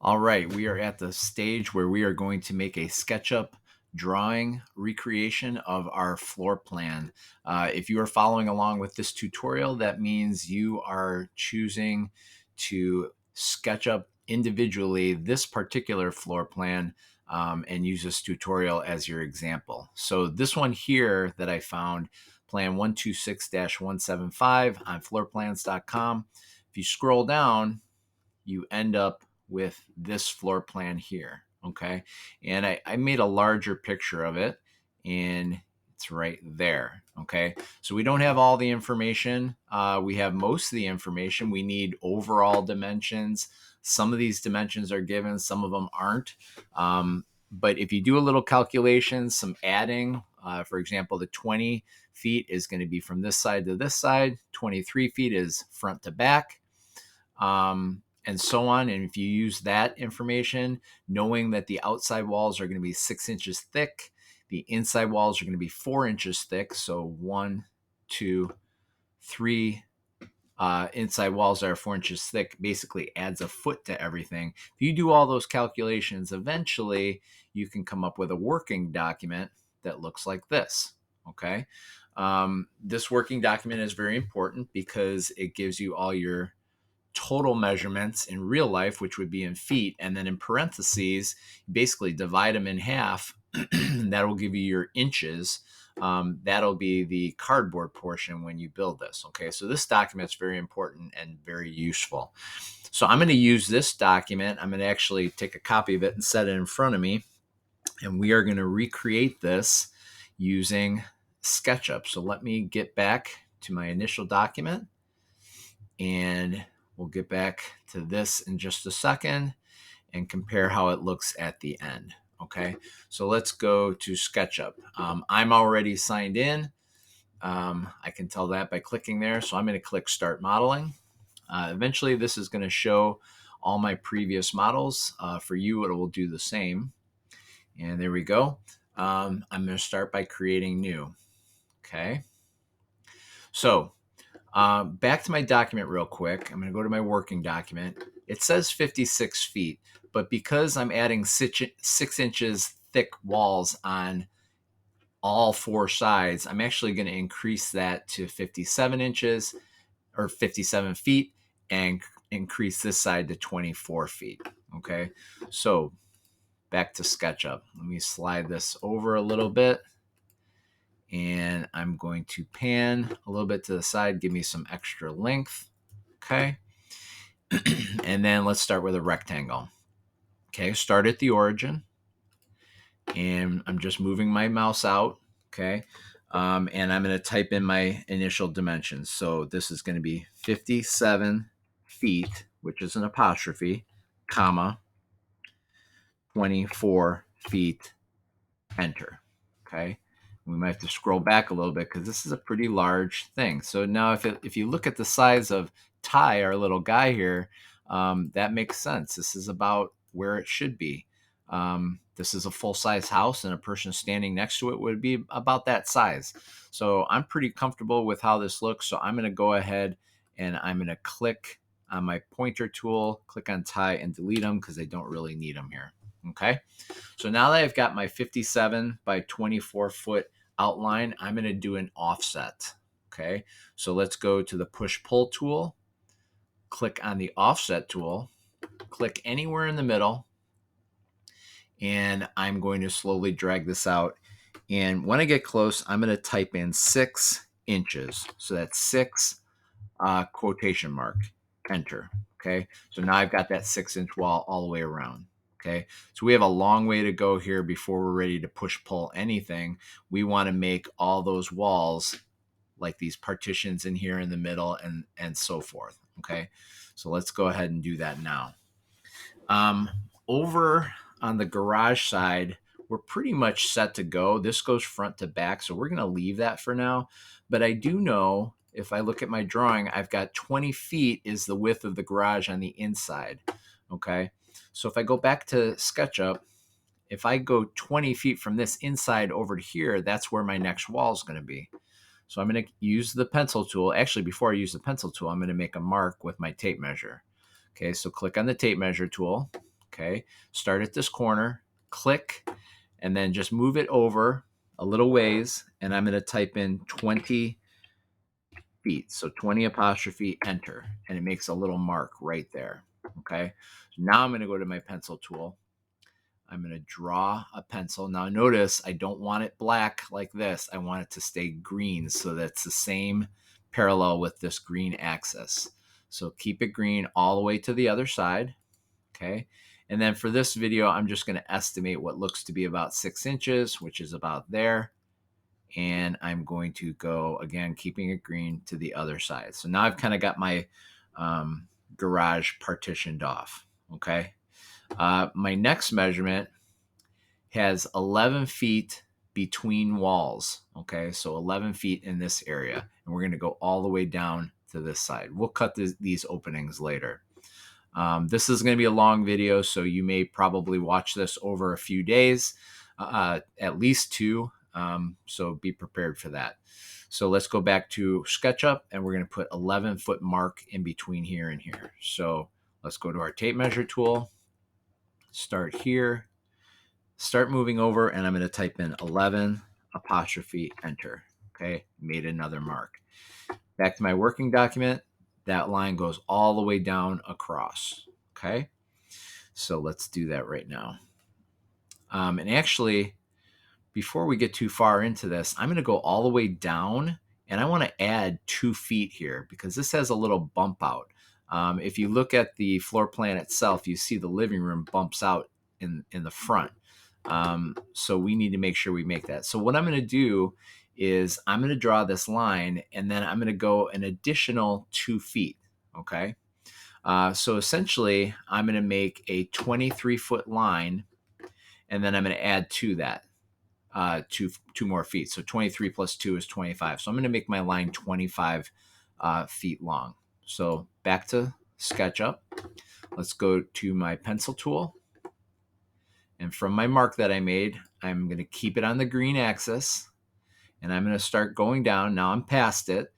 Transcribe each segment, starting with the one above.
All right, we are at the stage where we are going to make a SketchUp drawing recreation of our floor plan. If you are following along with this tutorial, that means you are choosing to sketch up individually this particular floor plan and use this tutorial as your example. So this one here that I found, plan 126-175 on floorplans.com. If you scroll down, you end up with this floor plan here. Okay. And I made a larger picture of it and it's right there. Okay. So we don't have all the information. We have most of the information. We need overall dimensions. Some of these dimensions are given, some of them aren't. But if you do a little calculation, some adding, for example, the 20 feet is going to be from this side to this side, 23 feet is front to back. And so on. And if you use that information, knowing that the outside walls are going to be 6 inches thick, the inside walls are going to be 4 inches thick. So 1, 2, 3 inside walls that are 4 inches thick basically adds a foot to everything. If you do all those calculations, eventually you can come up with a working document that looks like this. Okay. This working document is very important because it gives you all your total measurements in real life, which would be in feet, and then in parentheses, basically divide them in half. That will give you your inches. That'll be the cardboard portion when you build this. Okay, so this document is very important and very useful. So I'm going to use this document. I'm going to actually take a copy of it and set it in front of me, and we are going to recreate this using SketchUp. So let me get back to my initial document, and we'll get back to this in just a second and compare how it looks at the end. Okay, so let's go to SketchUp. I'm already signed in. I can tell that by clicking there. So I'm going to click Start Modeling. Eventually, this is going to show all my previous models. For you, it will do the same. And there we go. I'm going to start by creating new. Okay. So back to my document real quick. I'm going to go to my working document. It says 56 feet, but because I'm adding 6 inches thick walls on all 4 sides, I'm actually going to increase that to 57 inches or 57 feet and increase this side to 24 feet. Okay, so back to SketchUp. Let me slide this over a little bit. And I'm going to pan a little bit to the side, give me some extra length. Okay. And then let's start with a rectangle. Okay. Start at the origin. And I'm just moving my mouse out. Okay. And I'm going to type in my initial dimensions. So this is going to be 57 feet, which is an apostrophe, comma, 24 feet, enter. Okay. We might have to scroll back a little bit because this is a pretty large thing. So now if you look at the size of Ty, our little guy here, that makes sense. This is about where it should be. This is a full-size house and a person standing next to it would be about that size. So I'm pretty comfortable with how this looks. So I'm going to go ahead and I'm going to click on my pointer tool, click on Ty and delete them because I don't really need them here. Okay. So now that I've got my 57 by 24 foot outline, I'm going to do an offset. Okay. So let's go to the push pull tool, click on the offset tool, click anywhere in the middle, and I'm going to slowly drag this out. And when I get close, I'm going to type in 6 inches. So that's 6 quotation mark, enter. Okay. So now I've got that 6-inch wall all the way around. Okay, so we have a long way to go here before we're ready to push pull anything. We want to make all those walls like these partitions in here in the middle and so forth. Okay, so let's go ahead and do that now. Over on the garage side, we're pretty much set to go. This goes front to back, so we're going to leave that for now. But I do know if I look at my drawing, I've got 20 feet is the width of the garage on the inside. Okay. So if I go back to SketchUp, if I go 20 feet from this inside over to here, that's where my next wall is going to be. So I'm going to use the pencil tool. Actually, before I use the pencil tool, I'm going to make a mark with my tape measure. Okay, so click on the tape measure tool, Okay, start at this corner, click, and then just move it over a little ways, and I'm going to type in 20 feet. So 20 apostrophe enter, and it makes a little mark right there. Okay, so now I'm going to go to my pencil tool. I'm going to draw a pencil. Now notice I don't want it black like this. I want it to stay green so that's the same parallel with this green axis. So keep it green all the way to the other side. Okay. And then for this video, I'm just going to estimate what looks to be about 6 inches, which is about there. And I'm going to go, again, keeping it green to the other side. So now I've kind of got my garage partitioned off. Okay. My next measurement has 11 feet between walls. Okay, so 11 feet in this area. And we're going to go all the way down to this side. We'll cut these openings later. This is going to be a long video, so you may probably watch this over a few days, at least 2. So be prepared for that. So let's go back to SketchUp, and we're going to put 11-foot mark in between here and here. So let's go to our tape measure tool, start here, start moving over, and I'm going to type in 11 apostrophe enter. Okay, made another mark. Back to my working document. That line goes all the way down across. Okay, so let's do that right now. And actually, before we get too far into this, I'm going to go all the way down, and I want to add 2 feet here because this has a little bump out. If you look at the floor plan itself, you see the living room bumps out in the front. So we need to make sure we make that. So what I'm going to do is I'm going to draw this line, and then I'm going to go an additional 2 feet. Okay. So essentially I'm going to make a 23-foot line, and then I'm going to add to that two more feet. So 23 plus 2 is 25. So I'm going to make my line 25 feet long. So back to SketchUp. Let's go to my pencil tool. And from my mark that I made, I'm going to keep it on the green axis, and I'm going to start going down. Now I'm past it,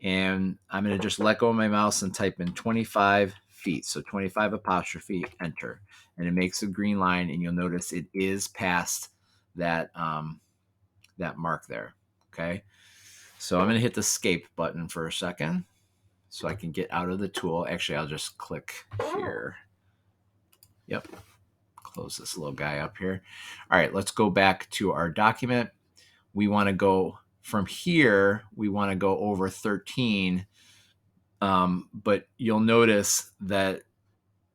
and I'm going to just let go of my mouse and type in 25 feet. So 25 apostrophe enter, and it makes a green line, and you'll notice it is past that, that mark there. Okay. So I'm going to hit the escape button for a second so I can get out of the tool. Actually, I'll just click here. Yep. Close this little guy up here. All right, let's go back to our document. We want to go from here, we want to go over 13, but you'll notice that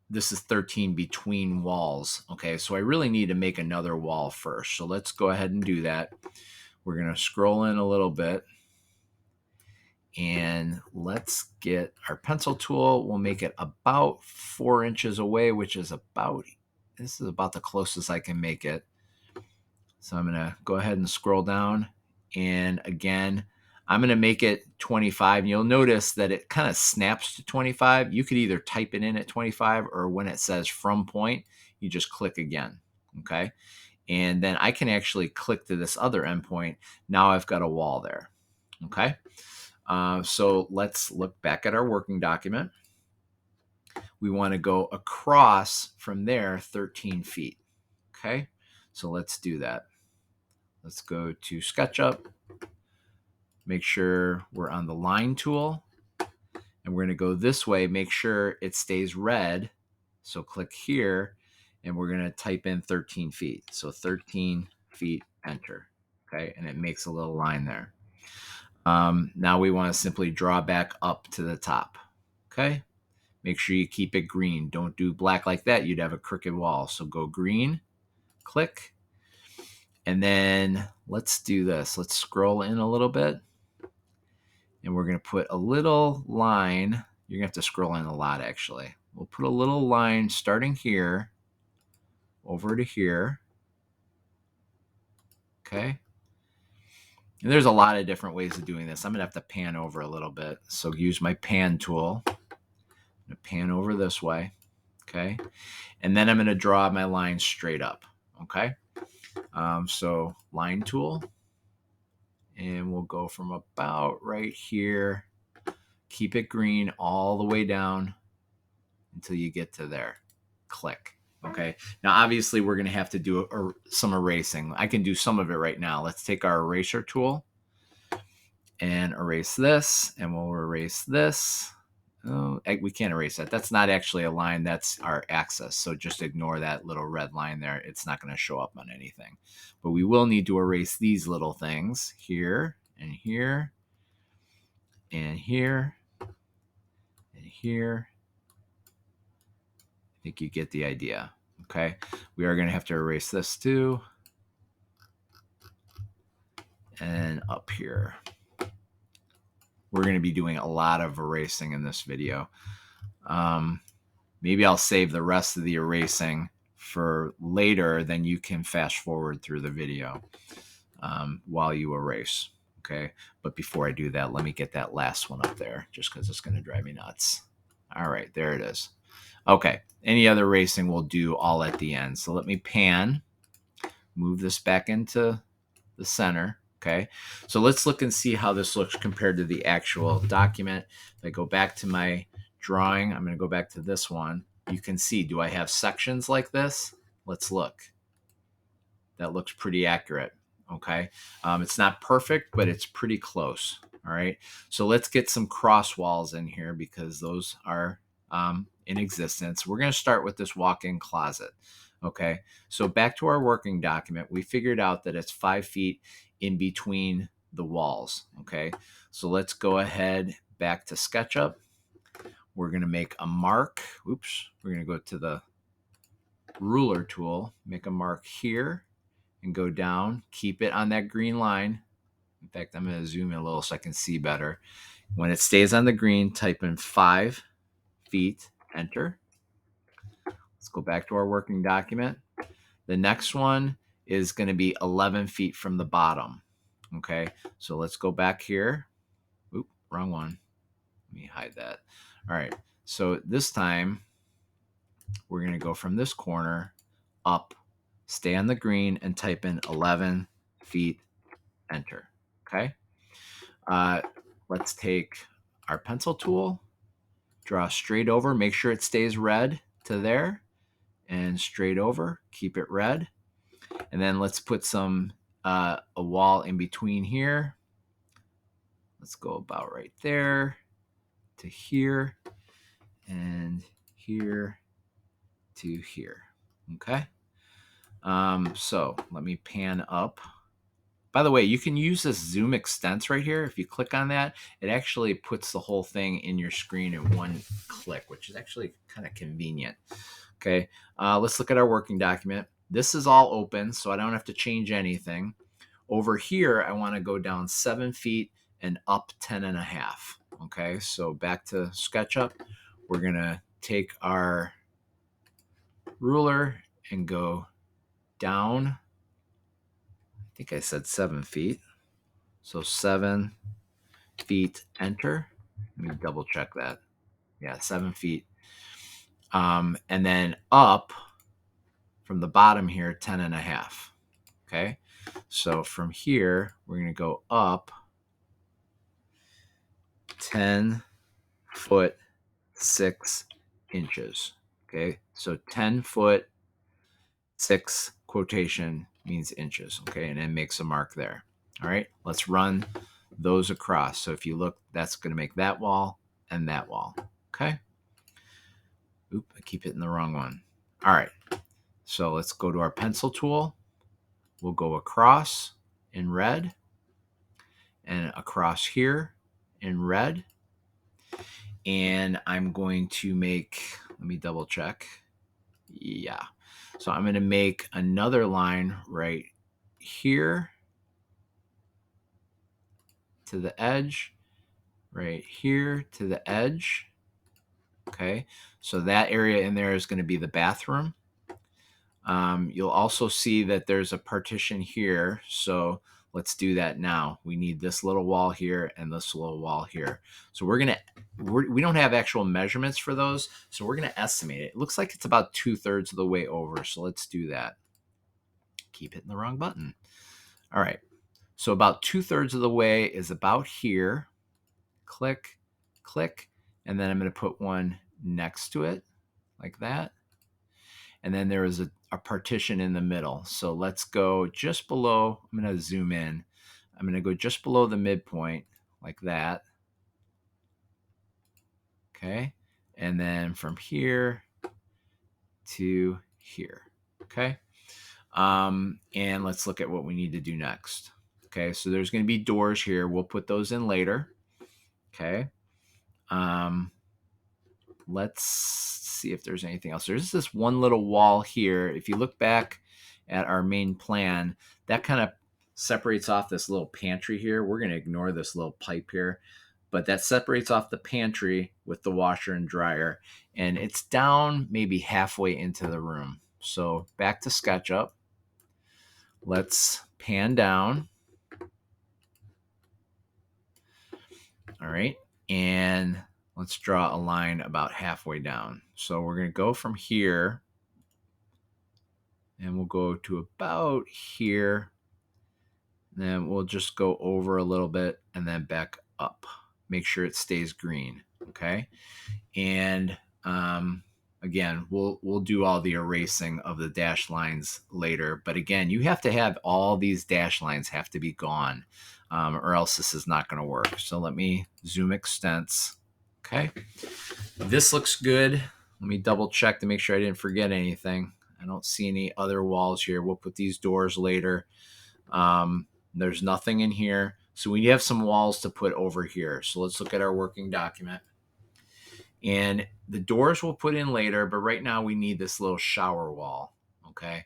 this is 13 between walls. Okay, so I really need to make another wall first. So let's go ahead and do that. We're going to scroll in a little bit, and let's get our pencil tool. We'll make it about 4 inches away, which is about, this is about the closest I can make it. So I'm going to go ahead and scroll down. And again, I'm going to make it 25. And you'll notice that it kind of snaps to 25. You could either type it in at 25, or when it says from point, you just click again. Okay. And then I can actually click to this other endpoint. Now I've got a wall there. Okay. So let's look back at our working document. We want to go across from there 13 feet. Okay. So let's do that. Let's go to SketchUp, make sure we're on the line tool, and we're going to go this way, make sure it stays red. So click here, and we're going to type in 13 feet. So 13 feet, enter. Okay, and it makes a little line there. Now we want to simply draw back up to the top. Okay, make sure you keep it green. Don't do black like that. You'd have a crooked wall. So go green, click. And then let's do this. Let's scroll in a little bit. And we're going to put a little line. You're going to have to scroll in a lot, actually. We'll put a little line starting here over to here. Okay. And there's a lot of different ways of doing this. I'm going to have to pan over a little bit. So use my pan tool. I'm going to pan over this way. Okay. And then I'm going to draw my line straight up. Okay. So line tool, and we'll go from about right here, keep it green all the way down until you get to there. Click. Okay. Now, obviously, we're going to have to do some erasing. I can do some of it right now. Let's take our eraser tool and erase this, and we'll erase this. Oh, we can't erase that. That's not actually a line. That's our axis. So just ignore that little red line there. It's not going to show up on anything. But we will need to erase these little things here and here and here and here. I think you get the idea. Okay. We are going to have to erase this too. And up here. We're going to be doing a lot of erasing in this video. Maybe I'll save the rest of the erasing for later, then you can fast forward through the video while you erase. Okay. But before I do that, let me get that last one up there just because it's going to drive me nuts. All right, there it is. Okay. Any other erasing we'll do all at the end. So let me pan, move this back into the center. Okay. So let's look and see how this looks compared to the actual document. If I go back to my drawing, I'm going to go back to this one. You can see, do I have sections like this? Let's look. That looks pretty accurate. Okay. It's not perfect, but it's pretty close. All right. So let's get some cross walls in here because those are in existence. We're going to start with this walk-in closet. Okay. So back to our working document, we figured out that it's 5 feet in between the walls. Okay. So let's go ahead back to SketchUp. We're going to make a mark. Oops. We're going to go to the ruler tool, make a mark here and go down, keep it on that green line. In fact, I'm going to zoom in a little so I can see better. When it stays on the green, type in 5 feet, enter. Let's go back to our working document. The next one is going to be 11 feet from the bottom. Okay, so let's go back here. Oop, wrong one. Let me hide that. All right, so this time we're going to go from this corner up, stay on the green, and type in 11 feet, enter. Okay, let's take our pencil tool, draw straight over, make sure it stays red to there, and straight over, keep it red. And then let's put some a wall in between here. Let's go about right there to here and here to here. Okay. So let me pan up. By the way, you can use this zoom extents right here. If you click on that, it actually puts the whole thing in your screen in one click, which is actually kind of convenient. Okay. Let's look at our working document. This is all open, so I don't have to change anything. Over here, I want to go down 7 feet and up 10.5. Okay, so back to SketchUp. We're going to take our ruler and go down. I think I said 7 feet. So 7 feet, enter. Let me double check that. Yeah, 7 feet. And then up from the bottom here, 10.5. Okay, so from here, we're going to go up 10 foot 6 inches. Okay, so 10 foot 6 quotation means inches. Okay, and it makes a mark there. All right, let's run those across. So if you look, that's going to make that wall and that wall. Okay. Oop, I keep hitting the wrong one. All right, so let's go to our pencil tool. We'll go across in red and across here in red. And I'm going to make, let me double check. Yeah. So I'm going to make another line right here to the edge, right here to the edge. Okay. So that area in there is going to be the bathroom. You'll also see that there's a partition here. So let's do that now. We need this little wall here and this little wall here. So we don't have actual measurements for those. So we're going to estimate it. It looks like it's about 2/3 of the way over. So let's do that. Keep hitting the wrong button. All right. So about 2/3 of the way is about here. Click, click. And then I'm going to put one next to it like that. and then there is a partition in the middle. So let's go just below. I'm going to zoom in. I'm going to go just below the midpoint like that. Okay. And then from here to here. Okay. And let's look at what we need to do next. Okay. So there's going to be doors here. We'll put those in later. Okay. Let's see if there's anything else. There's this one little wall here. If you look back at our main plan, that kind of separates off this little pantry here. We're going to ignore this little pipe here, but that separates off the pantry with the washer and dryer, and it's down maybe halfway into the room. So back to SketchUp. Let's pan down. All right. And let's draw a line about halfway down. So we're going to go from here and we'll go to about here. Then we'll just go over a little bit and then back up. Make sure it stays green. Okay. And again, we'll do all the erasing of the dash lines later. But again, you have to have all these dash lines have to be gone, or else this is not going to work. So let me zoom extents. Okay. This looks good. Let me double check to make sure I didn't forget anything. I don't see any other walls here. We'll put these doors later. There's nothing in here. So we have some walls to put over here. So let's look at our working document. And the doors we'll put in later, but right now we need this little shower wall. Okay.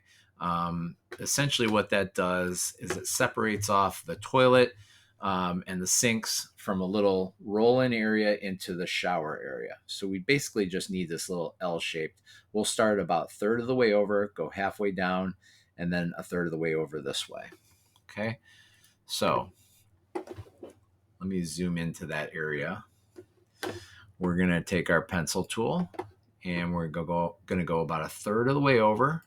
Essentially what that does is it separates off the toilet and the sinks from a little roll-in area into the shower area. So we basically just need this little L-shaped. We'll start about a third of the way over, go halfway down, and then a third of the way over this way. Okay. So let me zoom into that area. We're going to take our pencil tool and we're going to go about a third of the way over,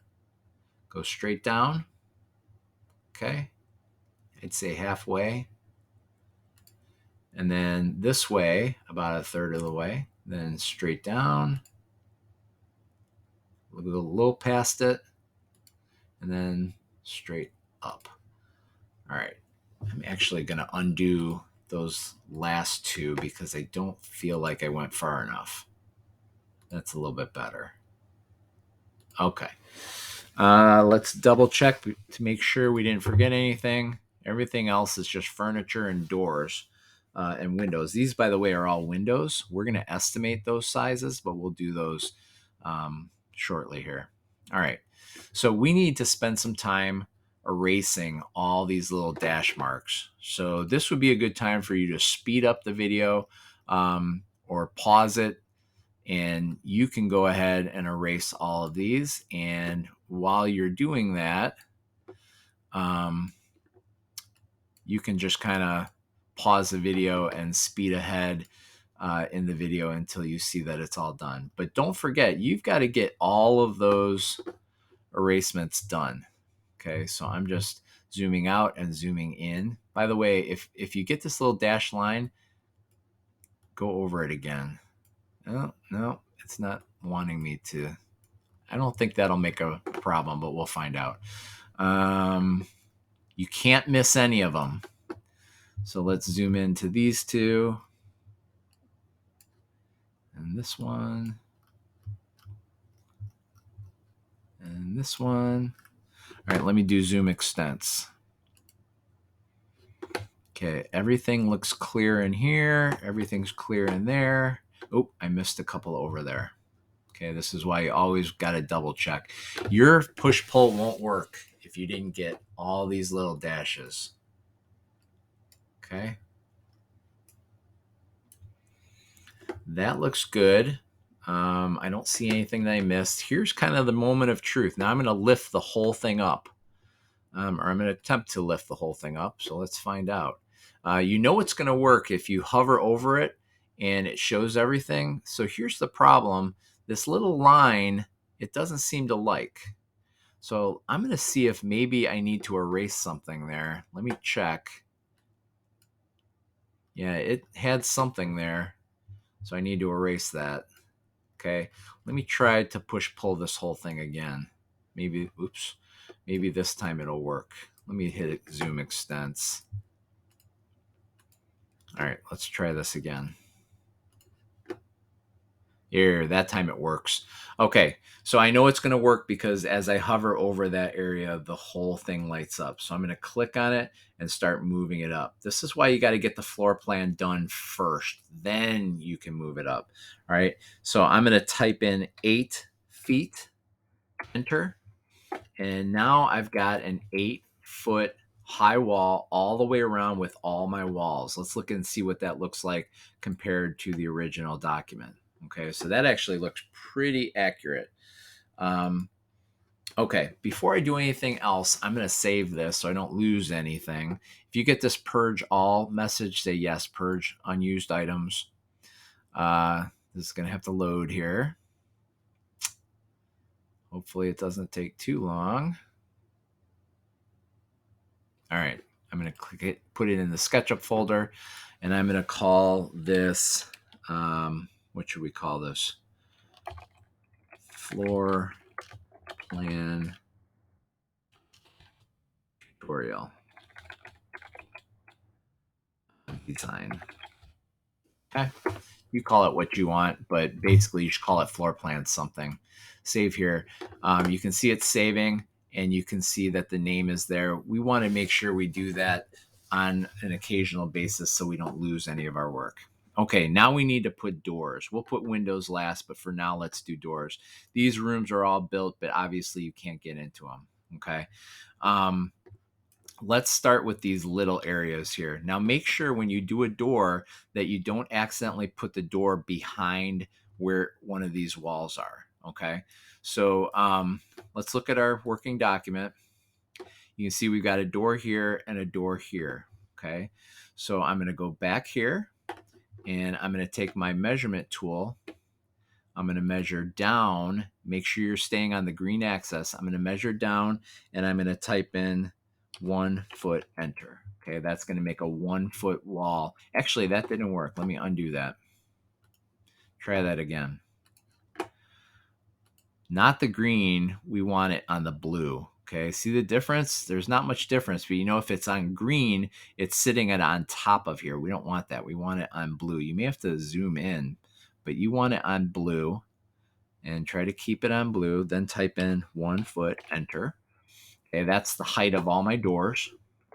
go straight down. Okay. I'd say halfway. And then this way, about a third of the way, then straight down, a little past it, and then straight up. All right. I'm actually going to undo those last two because I don't feel like I went far enough. That's a little bit better. Okay. Let's double check to make sure we didn't forget anything. Everything else is just furniture and doors and windows. These, by the way, are all windows. We're going to estimate those sizes, but we'll do those shortly here. All right. So we need to spend some time erasing all these little dash marks. So this would be a good time for you to speed up the video or pause it, and you can go ahead and erase all of these. And while you're doing that, you can just kind of pause the video and speed ahead in the video until you see that it's all done. But don't forget, you've got to get all of those erasements done. Okay, so I'm just zooming out and zooming in. By the way, if you get this little dash line, go over it again. No, it's not wanting me to. I don't think that'll make a problem, but we'll find out. You can't miss any of them. So let's zoom into these two. And this one. And this one. All right, let me do zoom extents. Okay, everything looks clear in here. Everything's clear in there. Oh, I missed a couple over there. Okay, this is why you always got to double check. Your push-pull won't work if you didn't get all these little dashes. Okay. That looks good. I don't see anything that I missed. Here's kind of the moment of truth. Now I'm going to lift the whole thing up. Or I'm going to attempt to lift the whole thing up. So let's find out. You know it's going to work if you hover over it and it shows everything. So here's the problem. This little line, it doesn't seem to like. So I'm going to see if maybe I need to erase something there. Let me check. Yeah, it had something there. So I need to erase that. Okay, let me try to push pull this whole thing again. Maybe, oops, maybe this time it'll work. Let me hit it, zoom extents. All right, let's try this again. Here, that time it works. Okay, so I know it's going to work because as I hover over that area, the whole thing lights up. So I'm going to click on it and start moving it up. This is why you got to get the floor plan done first. Then you can move it up. All right, so I'm going to type in 8 feet, enter. And now I've got an 8-foot high wall all the way around with all my walls. Let's look and see what that looks like compared to the original document. Okay, so that actually looks pretty accurate. Okay, before I do anything else, I'm going to save this so I don't lose anything. If you get this purge all message, say yes, purge unused items. This is going to have to load here. Hopefully it doesn't take too long. All right, I'm going to click it, put it in the SketchUp folder, and I'm going to call this, what should we call this? Floor plan tutorial design. Okay, you call it what you want, but basically you should call it floor plan something. Save here. You can see it's saving, and you can see that the name is there. We want to make sure we do that on an occasional basis so we don't lose any of our work. Okay, now we need to put doors. We'll put windows last, but for now, let's do doors. These rooms are all built, but obviously you can't get into them. Okay. Let's start with these little areas here. Now make sure when you do a door that you don't accidentally put the door behind where one of these walls are. Okay. So let's look at our working document. You can see we've got a door here and a door here. Okay. So I'm going to go back here and I'm going to take my measurement tool. I'm going to measure down. Make sure you're staying on the green axis. I'm going to measure down and I'm going to type in 1 foot, enter. Okay, that's going to make a 1 foot wall. Actually, that didn't work. Let me undo that. Try that again. Not the green, we want it on the blue. Okay, see the difference? There's not much difference, but you know, if it's on green, it's sitting on top of here. We don't want that. We want it on blue. You may have to zoom in, but you want it on blue and try to keep it on blue. Then type in 1 foot, enter. Okay, that's the height of all my doors.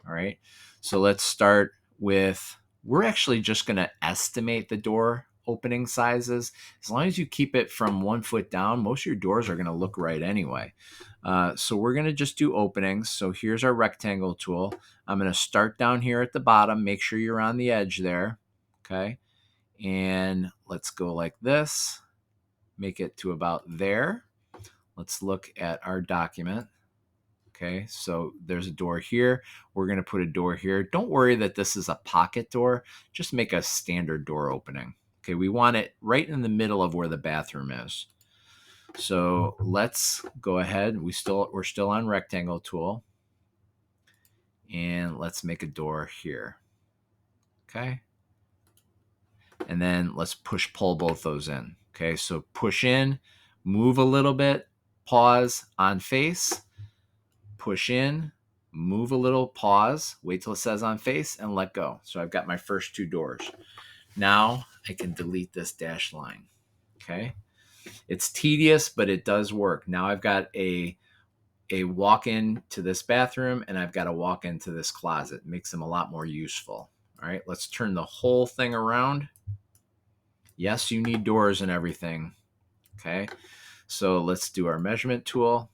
All right, so let's start with, we're actually just going to estimate the door opening sizes. As long as you keep it from 1 foot down, most of your doors are going to look right anyway. So we're going to just do openings. So here's our rectangle tool. I'm going to start down here at the bottom. Make sure you're on the edge there. Okay, and let's go like this. Make it to about there. Let's look at our document. Okay, so there's a door here. We're going to put a door here. Don't worry that this is a pocket door. Just make a standard door opening. Okay, we want it right in the middle of where the bathroom is. So let's go ahead. We're still on rectangle tool. And let's make a door here. Okay. And then let's push pull both those in. Okay, so push in, move a little bit, pause, on face. Push in, move a little, pause, wait till it says on face, and let go. So I've got my first 2 doors. Now I can delete this dashed line. Okay. It's tedious, but it does work. Now I've got a walk-in to this bathroom and I've got a walk-in to this closet. It makes them a lot more useful. All right, let's turn the whole thing around. Yes, you need doors and everything. Okay. So let's do our measurement tool.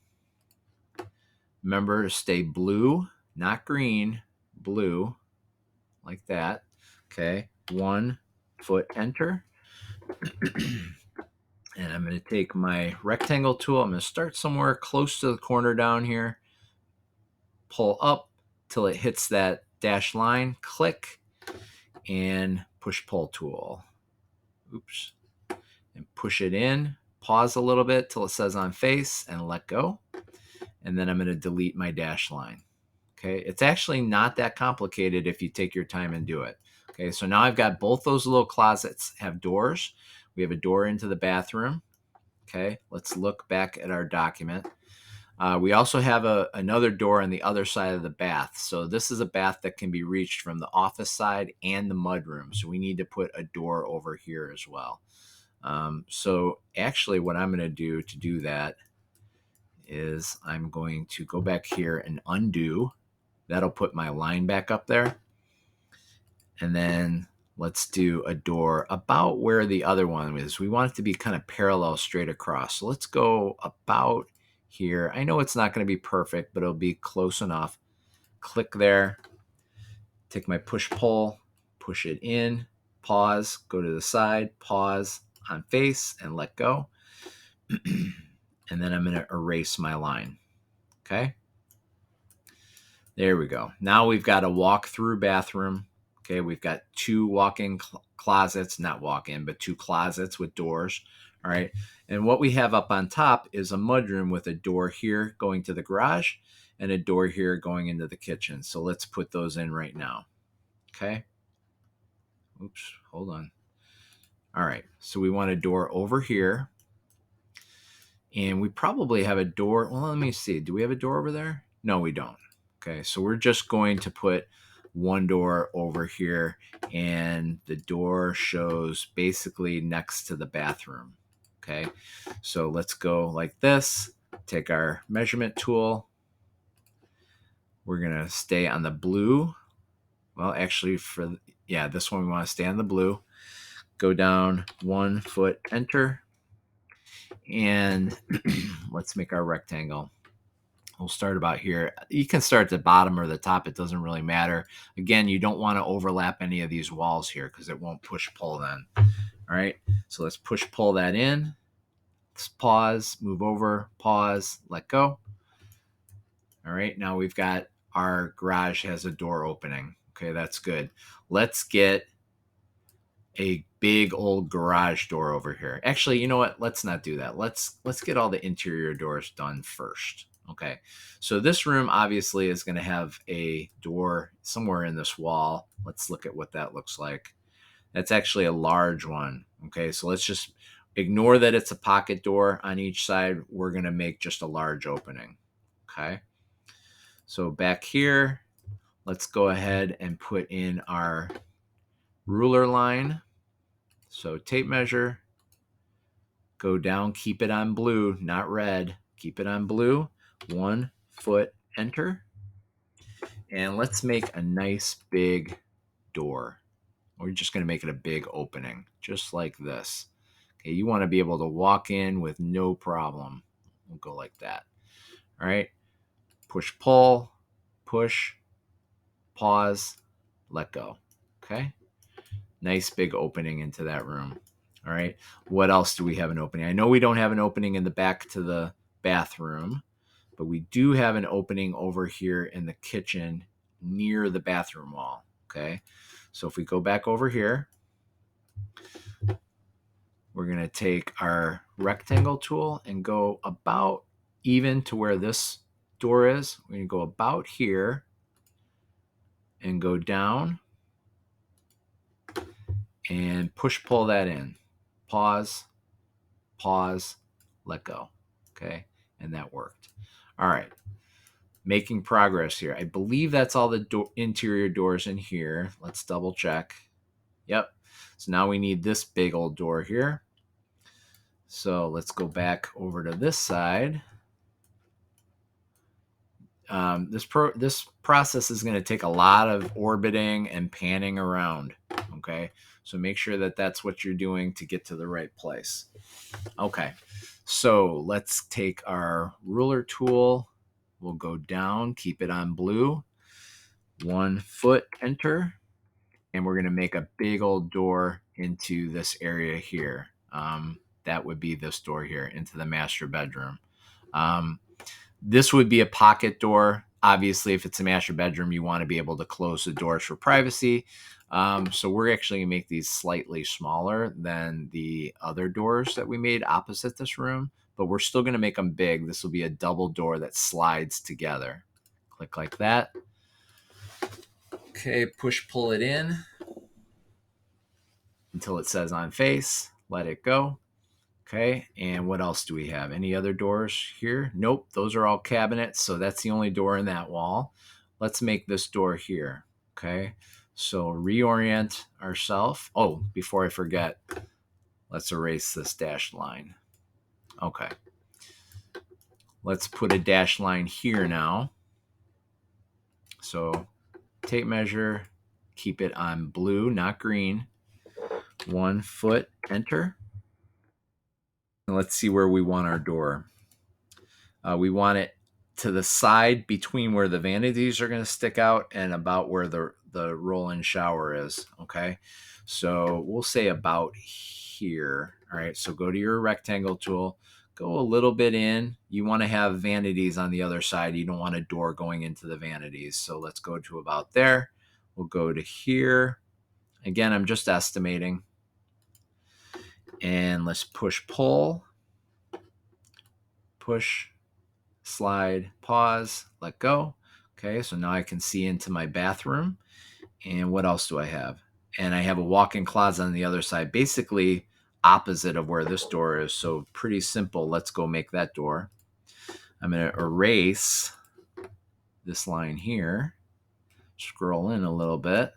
Remember to stay blue, not green, blue, like that. Okay, 1 foot, enter. And I'm going to take my rectangle tool. I'm going to start somewhere close to the corner down here. Pull up till it hits that dashed line. Click and push pull tool. Oops. And push it in. Pause a little bit till it says on face and let go. And then I'm going to delete my dash line. Okay, it's actually not that complicated if you take your time and do it. Okay, so now I've got both those little closets have doors. We have a door into the bathroom. Okay, let's look back at our document. We also have another door on the other side of the bath. So this is a bath that can be reached from the office side and the mudroom. So we need to put a door over here as well. So actually what I'm going to do that is I'm going to go back here and undo. That'll put my line back up there. And then let's do a door about where the other one is. We want it to be kind of parallel straight across. So let's go about here. I know it's not going to be perfect, but it'll be close enough. Click there, take my push pull, push it in, pause, go to the side, pause on face and let go. And then I'm going to erase my line. Okay. There we go. Now we've got a walk-through bathroom. Okay, we've got two walk-in closets, not walk-in, but two closets with doors. All right. And what we have up on top is a mudroom with a door here going to the garage and a door here going into the kitchen. So let's put those in right now. Okay. Oops, hold on. All right. So we want a door over here. And we probably have a door. Well, let me see. Do we have a door over there? No, we don't. Okay, so we're just going to put one door over here, and the door shows basically next to the bathroom. Okay, so let's go like this. Take our measurement tool. We're going to stay on the blue. Well, actually, this one we want to stay on the blue. Go down 1 foot, enter. And let's make our rectangle. We'll start about here. You can start at the bottom or the top. It doesn't really matter. Again, you don't want to overlap any of these walls here because it won't push pull then. All right. So let's push pull that in. Let's pause, move over, pause, let go. All right. Now we've got our garage has a door opening. Okay, that's good. Let's get a big old garage door over here. Actually, you know what? Let's not do that. Let's get all the interior doors done first. Okay, so this room obviously is going to have a door somewhere in this wall. Let's look at what that looks like. That's actually a large one. Okay, so let's just ignore that it's a pocket door on each side. We're going to make just a large opening. Okay, so back here, let's go ahead and put in our ruler line. So tape measure, go down, keep it on blue, not red. Keep it on blue. 1 foot, enter. And let's make a nice big door. We're just going to make it a big opening, just like this. Okay, you want to be able to walk in with no problem. We'll go like that. All right. Push, pull, push, pause, let go. Okay. Nice big opening into that room. All right. What else do we have an opening? I know we don't have an opening in the back to the bathroom, but we do have an opening over here in the kitchen near the bathroom wall. Okay. So if we go back over here, we're going to take our rectangle tool and go about even to where this door is. We're going to go about here and go down and push pull that in. Pause, pause, let go. Okay. And that worked. All right. Making progress here. I believe that's all the interior doors in here. Let's double check. Yep. So now we need this big old door here. So let's go back over to this side. This process is going to take a lot of orbiting and panning around. Okay. So make sure that that's what you're doing to get to the right place. Okay. So let's take our ruler tool. We'll go down, keep it on blue. 1 foot, enter. And we're going to make a big old door into this area here. That would be this door here into the master bedroom. This would be a pocket door. Obviously, if it's a master bedroom, you want to be able to close the doors for privacy. So we're actually going to make these slightly smaller than the other doors that we made opposite this room, but we're still going to make them big. This will be a double door that slides together. Click like that. Okay, push pull it in until it says on face. Let it go. Okay, and what else do we have? Any other doors here? Nope, those are all cabinets, so that's the only door in that wall. Let's make this door here. Okay, so reorient ourselves. Oh, before I forget, let's erase this dashed line. Okay, let's put a dashed line here now. So tape measure, keep it on blue, not green. 1 foot, enter. And let's see where we want our door. We want it to the side between where the vanities are going to stick out and about where the roll-in shower is. Okay, so we'll say about here. All right, so go to your rectangle tool, go a little bit in. You want to have vanities on the other side. You don't want a door going into the vanities. So let's go to about there. We'll go to here. Again, I'm just estimating. And let's push pull, push, slide, pause, let go. Okay, so now I can see into my bathroom. And what else do I have? And I have a walk-in closet on the other side, basically opposite of where this door is. So pretty simple. Let's go make that door. I'm going to erase this line here, scroll in a little bit,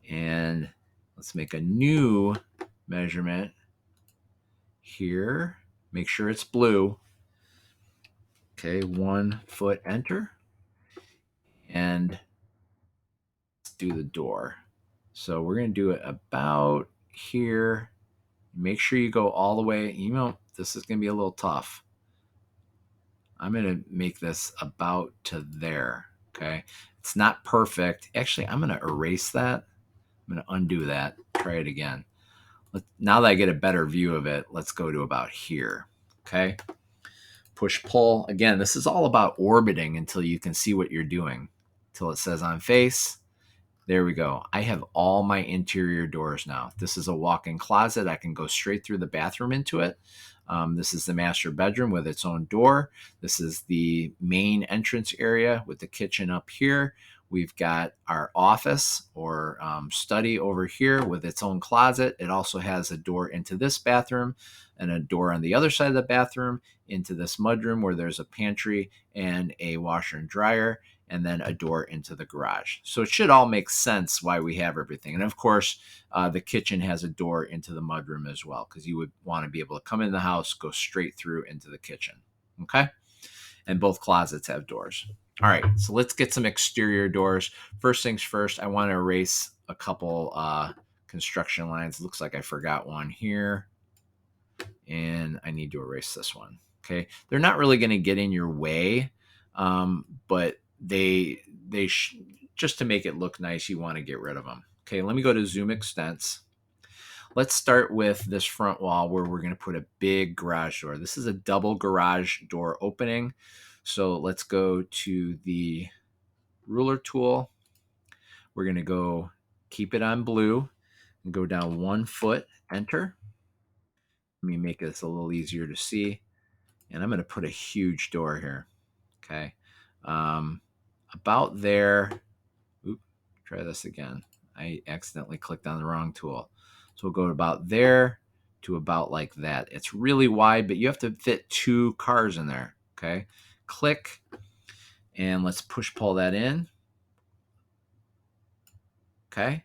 and let's make a new measurement here. Make sure it's blue. Okay, 1 foot, enter. And let's do the door. So we're going to do it about here. Make sure you go all the way. You know, this is going to be a little tough. I'm going to make this about to there. Okay. It's not perfect. Actually, I'm going to erase that. I'm going to undo that. Try it again. Now that I get a better view of it, let's go to about here. Okay. Push pull. Again, this is all about orbiting until you can see what you're doing. Until it says on face. There we go. I have all my interior doors now. This is a walk-in closet. I can go straight through the bathroom into it. This is the master bedroom with its own door. This is the main entrance area with the kitchen up here. We've got our office or study over here with its own closet. It also has a door into this bathroom and a door on the other side of the bathroom into this mudroom where there's a pantry and a washer and dryer, and then a door into the garage. So it should all make sense why we have everything. And of course, the kitchen has a door into the mudroom as well, because you would want to be able to come in the house, go straight through into the kitchen. Okay? And both closets have doors. All right, so let's get some exterior doors. First things first, I want to erase a couple construction lines. Looks like I forgot one here. And I need to erase this one. Okay, they're not really going to get in your way, but they just to make it look nice, you want to get rid of them. Okay, let me go to zoom extents. Let's start with this front wall where we're going to put a big garage door. This is a double garage door opening. So let's go to the ruler tool. We're going to go keep it on blue and go down 1 foot, enter. Let me make this a little easier to see. And I'm going to put a huge door here. Okay. About there. Oop, try this again. I accidentally clicked on the wrong tool. So we'll go about there to about like that. It's really wide, but you have to fit 2 cars in there. Okay. Click. And let's push pull that in. Okay.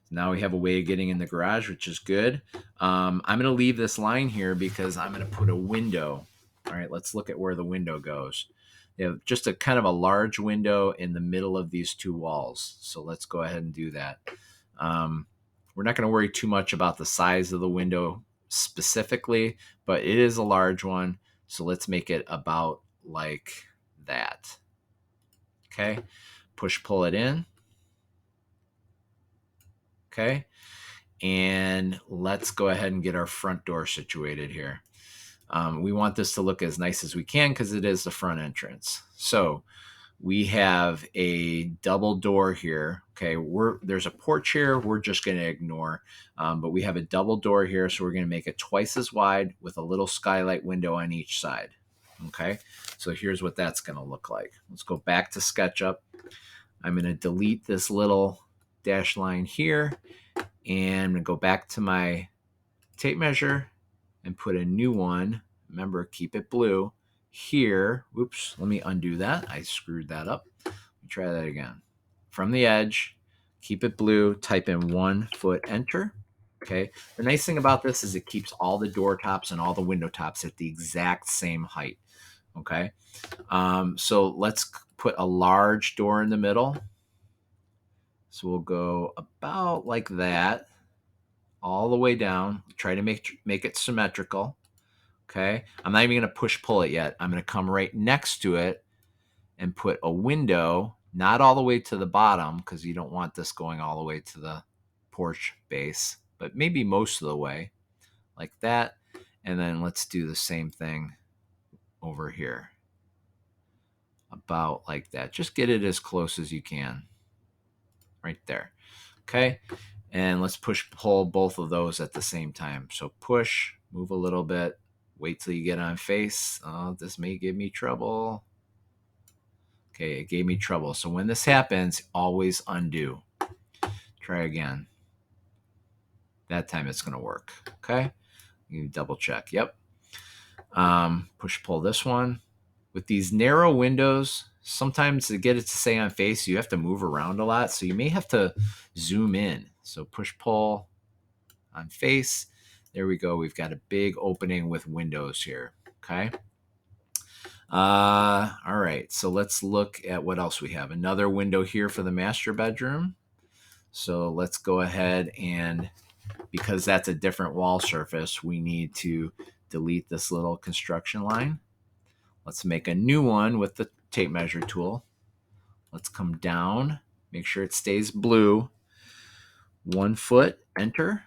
Now we have a way of getting in the garage, which is good. I'm going to leave this line here because I'm going to put a window. All right, let's look at where the window goes. They have just a kind of a large window in the middle of these 2 walls. So let's go ahead and do that. We're not going to worry too much about the size of the window specifically, but it is a large one. So let's make it about like that. Okay, push pull it in. Okay, and let's go ahead and get our front door situated here. We want this to look as nice as we can because it is the front entrance. So we have a double door here. Okay, there's a porch here we're just going to ignore, but we have a double door here, so we're going to make it twice as wide with a little skylight window on each side. Okay, so here's what that's going to look like. Let's go back to SketchUp. I'm going to delete this little dash line here, and I'm going to go back to my tape measure and put a new one. Remember, keep it blue here. Oops, let me undo that. I screwed that up. Let me try that again. From the edge, keep it blue, type in 1 foot, enter. Okay. The nice thing about this is it keeps all the door tops and all the window tops at the exact same height. Okay. So let's put a large door in the middle. So we'll go about like that all the way down. Try to make it symmetrical. Okay. I'm not even going to push pull it yet. I'm going to come right next to it and put a window, not all the way to the bottom because you don't want this going all the way to the porch base, but maybe most of the way like that. And then let's do the same thing over here. About like that. Just get it as close as you can. Right there. Okay. And let's push pull both of those at the same time. So push, move a little bit, wait till you get on face. Oh, this may give me trouble. Okay, it gave me trouble. So when this happens, always undo. Try again. That time it's going to work. Okay. You double check. Yep. Push pull this one. With these narrow windows, sometimes to get it to stay on face, you have to move around a lot. So you may have to zoom in. So push pull on face. There we go. We've got a big opening with windows here. Okay. All right. So let's look at what else we have. Another window here for the master bedroom. So let's go ahead and, because that's a different wall surface, we need to delete this little construction line. Let's make a new one with the tape measure tool. Let's come down, make sure it stays blue. 1 foot, enter.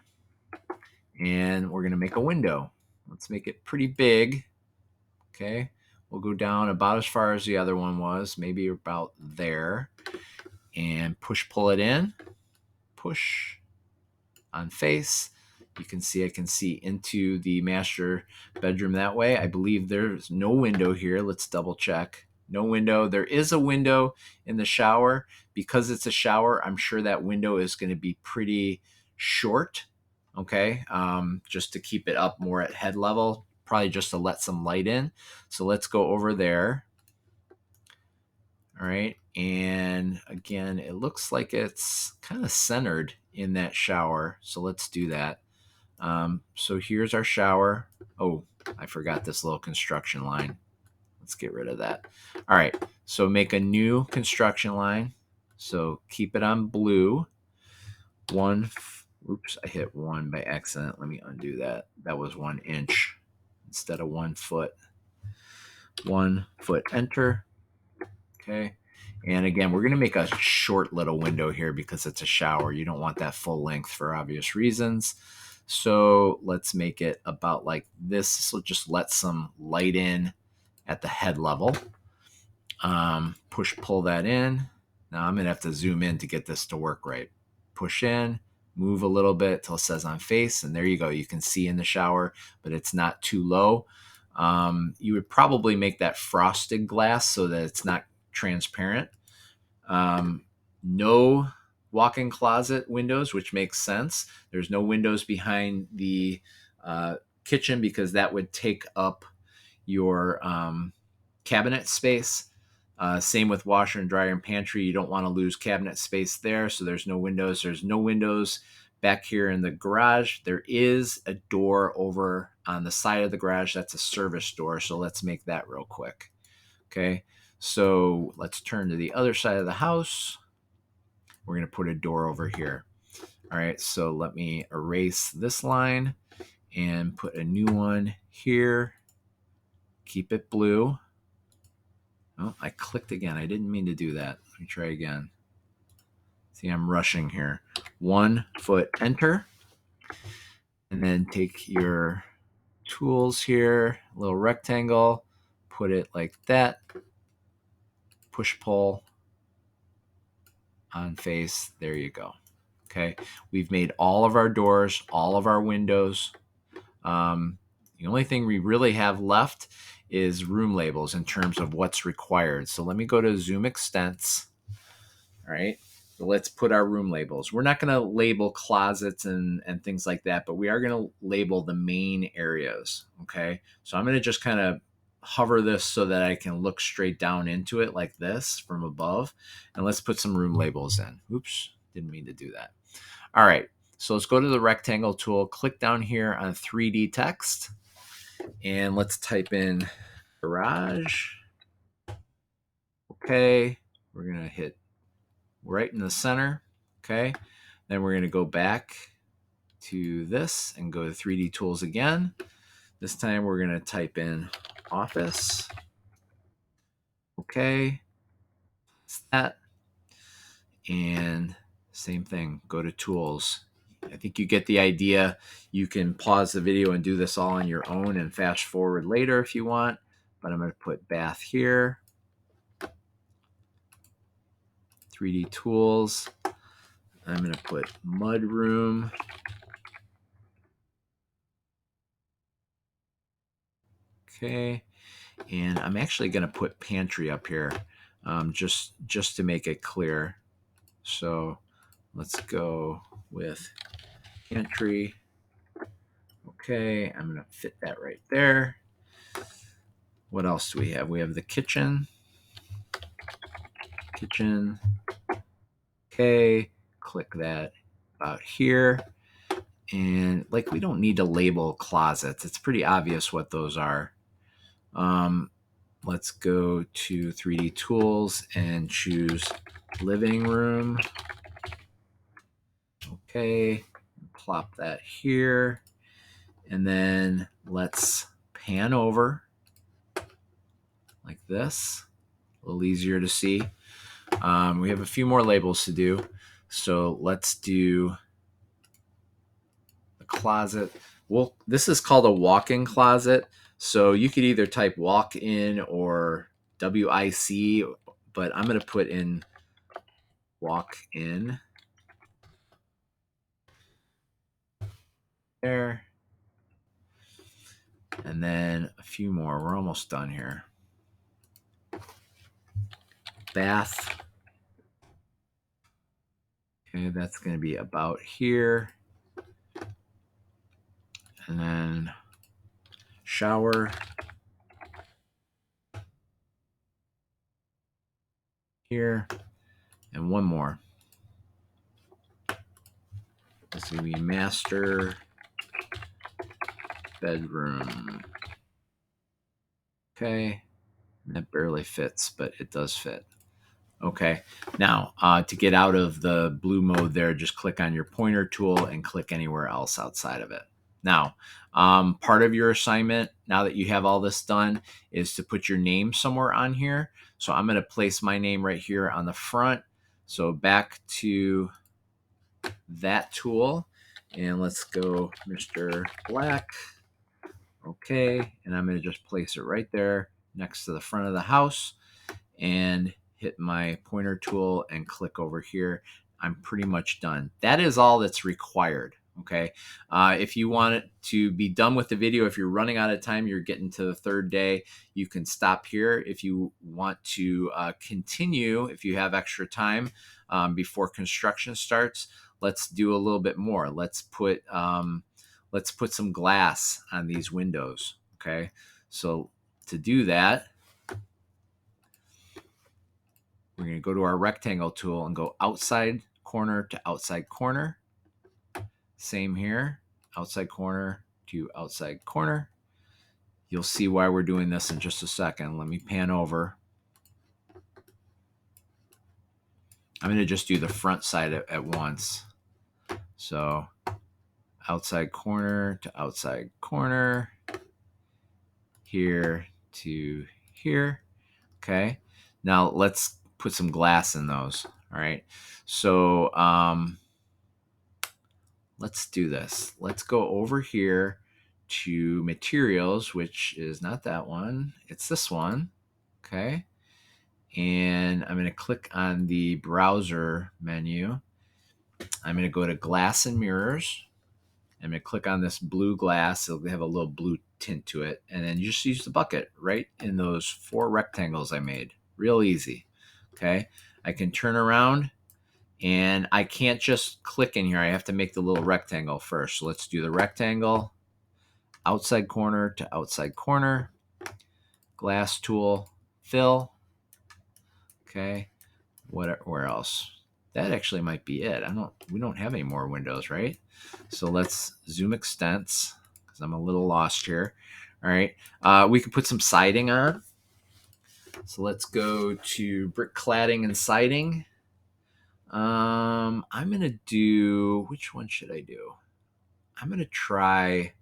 And we're going to make a window. Let's make it pretty big. Okay. We'll go down about as far as the other one was, maybe about there. And push pull it in. Push on face. You can see I can see into the master bedroom that way. I believe there's no window here. Let's double check. No window. There is a window in the shower. Because it's a shower, I'm sure that window is going to be pretty short. Okay. Just to keep it up more at head level, probably just to let some light in. So let's go over there. All right. And again, it looks like it's kind of centered in that shower. So let's do that. So here's our shower. Oh, I forgot this little construction line. Let's get rid of that. All right. So make a new construction line. So keep it on blue. Oops, I hit 1 by accident. Let me undo that. That was 1 inch instead of 1 foot. 1 foot, enter. Okay. And again, we're going to make a short little window here because it's a shower. You don't want that full length for obvious reasons. So let's make it about like this. So just let some light in at the head level. Push, pull that in. Now I'm going to have to zoom in to get this to work right. Push in, move a little bit till it says on face. And there you go. You can see in the shower, but it's not too low. You would probably make that frosted glass so that it's not transparent. No walk-in closet windows, which makes sense. There's no windows behind the kitchen because that would take up your cabinet space. Same with washer and dryer and pantry. You don't want to lose cabinet space there, so there's no windows. There's no windows back here in the garage. There is a door over on the side of the garage. That's a service door, so let's make that real quick. Okay, so let's turn to the other side of the house. We're going to put a door over here. All right, so let me erase this line and put a new one here. Keep it blue. Oh, I clicked again. I didn't mean to do that. Let me try again. See, I'm rushing here. 1 foot, enter. And then take your tools here, a little rectangle, put it like that. Push, pull on face. There you go. Okay. We've made all of our doors, all of our windows. The only thing we really have left is room labels in terms of what's required. So let me go to Zoom Extents. All right. let's put our room labels. We're not going to label closets and things like that, but we are going to label the main areas. Okay. So I'm going to just kind of hover this so that I can look straight down into it like this from above. And let's put some room labels in. Oops, didn't mean to do that. All right. So let's go to the rectangle tool, click down here on 3D text, and let's type in garage. Okay. We're going to hit right in the center. Okay. Then we're going to go back to this and go to 3D tools again. This time we're going to type in office. Okay. That's that. And same thing, go to tools. I think you get the idea. You can pause the video and do this all on your own and fast forward later if you want. But I'm going to put bath here. 3D tools. I'm going to put mud room. Okay. And I'm actually going to put pantry up here just to make it clear. So let's go with pantry. Okay, I'm going to fit that right there. What else do we have? We have the kitchen. Kitchen. Okay, click that about here. And like, we don't need to label closets. It's pretty obvious what those are. Let's go to 3D tools and choose living room. Okay, plop that here. And then let's pan over like this. A little easier to see. We have a few more labels to do. So let's do the closet. Well, this is called a walk-in closet. So you could either type walk-in or WIC, but I'm going to put in walk-in. There. And then a few more. We're almost done here. Bath. Okay, that's going to be about here. And then shower. Here. And one more. This is going to be master bedroom. Okay. That barely fits, but it does fit. Okay. Now, to get out of the blue mode there, just click on your pointer tool and click anywhere else outside of it. Now, part of your assignment, now that you have all this done, is to put your name somewhere on here. So I'm going to place my name right here on the front. So back to that tool, and let's go Mr. Black. Okay, and I'm going to just place it right there next to the front of the house and hit my pointer tool and click over here. I'm pretty much done. That is all that's required. Okay. If you want it to be done with the video, if you're running out of time, you're getting to the third day, you can stop here. If you want to continue, if you have extra time before construction starts, let's do a little bit more. Let's put some glass on these windows. Okay. So to do that, we're going to go to our rectangle tool and go outside corner to outside corner. Same here, outside corner to outside corner. You'll see why we're doing this in just a second. Let me pan over. I'm going to just do the front side at once. So outside corner to outside corner, here to here. Okay. Now let's put some glass in those. All right. So let's do this. Let's go over here to materials, which is not that one. It's this one. Okay. And I'm going to click on the browser menu. I'm going to go to glass and mirrors. I'm going to click on this blue glass. It'll have a little blue tint to it. And then you just use the bucket right in those 4 rectangles I made. Real easy. Okay. I can turn around And I can't just click in here. I have to make the little rectangle first. So let's do the rectangle, outside corner to outside corner, glass tool, fill. Okay. Where else? That actually might be it. We don't have any more windows, right? So let's zoom extents because I'm a little lost here. All right. We could put some siding on. So let's go to brick cladding and siding. I'm gonna do, which one should I do? I'm gonna try,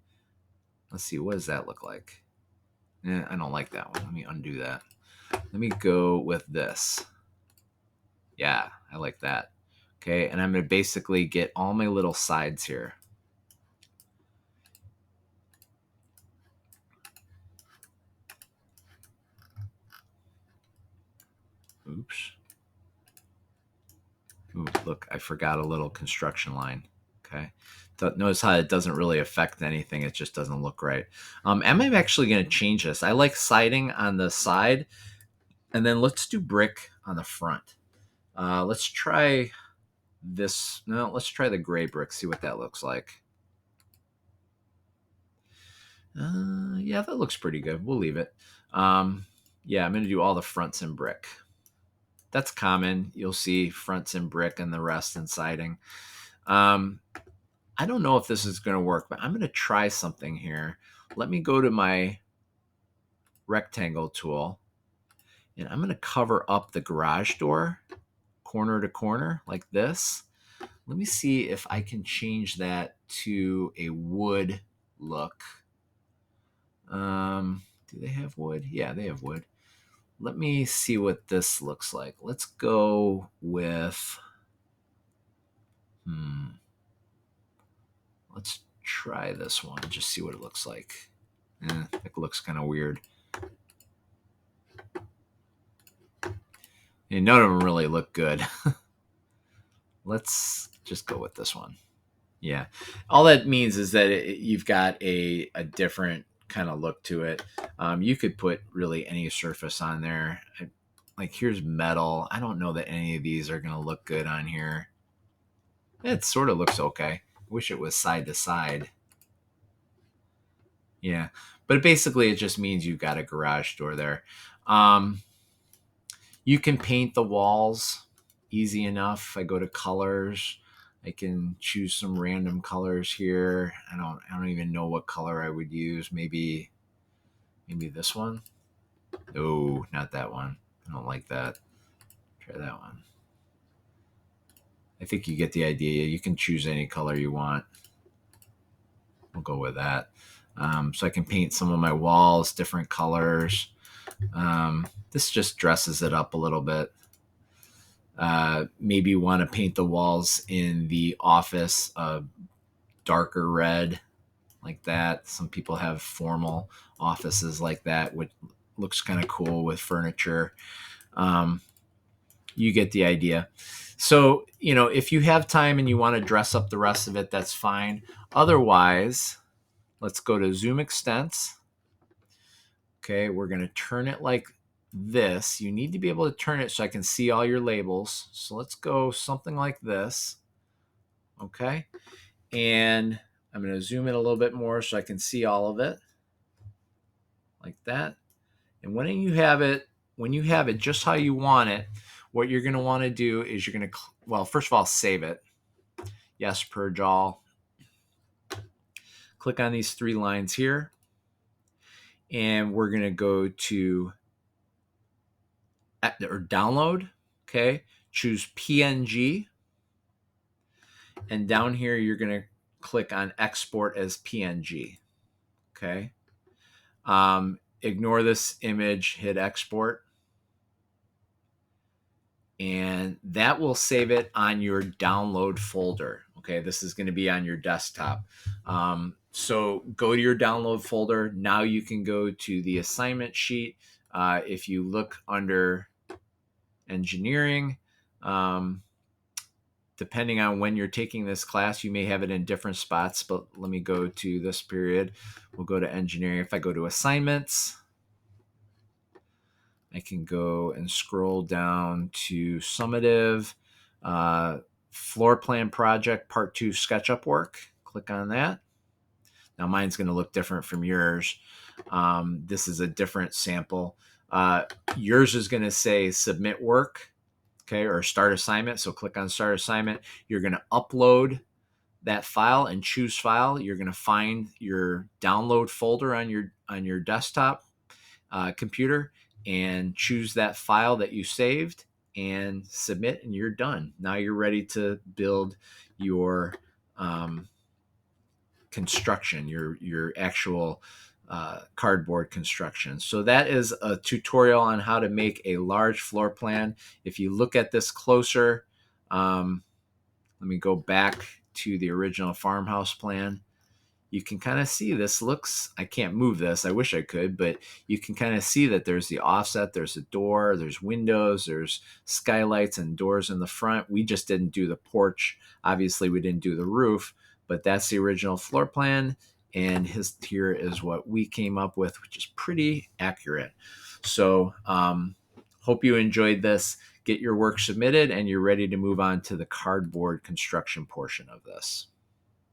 let's see, what does that look like? I don't like that one. Let me undo that. Let me go with this. Yeah, I like that. Okay, and I'm gonna basically get all my little sides here. Oops. Ooh, look, I forgot a little construction line. Okay. Notice how it doesn't really affect anything. It just doesn't look right. I'm actually going to change this. I like siding on the side, and then let's do brick on the front. Let's try this. No, let's try the gray brick. See what that looks like. Yeah, that looks pretty good. We'll leave it. Yeah, I'm going to do all the fronts in brick. That's common. You'll see fronts in brick and the rest in siding. I don't know if this is going to work, but I'm going to try something here. Let me go to my rectangle tool, and I'm going to cover up the garage door corner to corner like this. Let me see if I can change that to a wood look. Do they have wood? Yeah, they have wood. Let me see what this looks like. Let's go with, let's try this one. Just see what it looks like. It looks kind of weird. And none of them really look good. Let's just go with this one. Yeah. All that means is that you've got a different kind of look to it. You could put really any surface on there. Like here's metal. I don't know that any of these are going to look good on here. It sort of looks okay. Wish it was side to side. Yeah. But basically it just means you've got a garage door there. You can paint the walls easy enough. I go to colors. I can choose some random colors here. I don't even know what color I would use. Maybe this one. No, not that one. I don't like that. Try that one. I think you get the idea. You can choose any color you want. We'll go with that. So I can paint some of my walls different colors. This just dresses it up a little bit. Maybe you want to paint the walls in the office a darker red like that. Some people have formal offices like that, which looks kind of cool with furniture. You get the idea. So, if you have time and you want to dress up the rest of it, that's fine. Otherwise, let's go to zoom extents. Okay, we're going to turn it like this. You need to be able to turn it so I can see all your labels. So let's go something like this. Okay, and I'm going to zoom in a little bit more so I can see all of it like that. And when you have it just how you want it, what you're going to want to do is you're going to, well, first of all, save it. Yes, purge all. Click on these 3 lines here. And we're going to go to or download. Okay. Choose PNG. And down here, you're going to click on export as PNG. Okay. Ignore this image, hit export. And that will save it on your download folder. Okay, this is going to be on your desktop. So go to your download folder. Now you can go to the assignment sheet. If you look under engineering, depending on when you're taking this class, you may have it in different spots, but let me go to this period. We'll go to engineering. If I go to assignments, I can go and scroll down to summative. floor plan project part 2 SketchUp work. Click on that. Now mine's going to look different from yours. This is a different sample. Yours is going to say submit work, okay, or start assignment. So click on start assignment. You're going to upload that file and choose file. You're going to find your download folder on your desktop computer and choose that file that you saved and submit, and you're done. Now you're ready to build your construction, your actual cardboard construction. So that is a tutorial on how to make a large floor plan. If you look at this closer, let me go back to the original farmhouse plan. You can kind of see this looks, I can't move this, I wish I could, but you can kind of see that there's the offset, there's a door, there's windows, there's skylights and doors in the front. We just didn't do the porch. Obviously, we didn't do the roof, but that's the original floor plan. And here is what we came up with, which is pretty accurate. So hope you enjoyed this. Get your work submitted and you're ready to move on to the cardboard construction portion of this.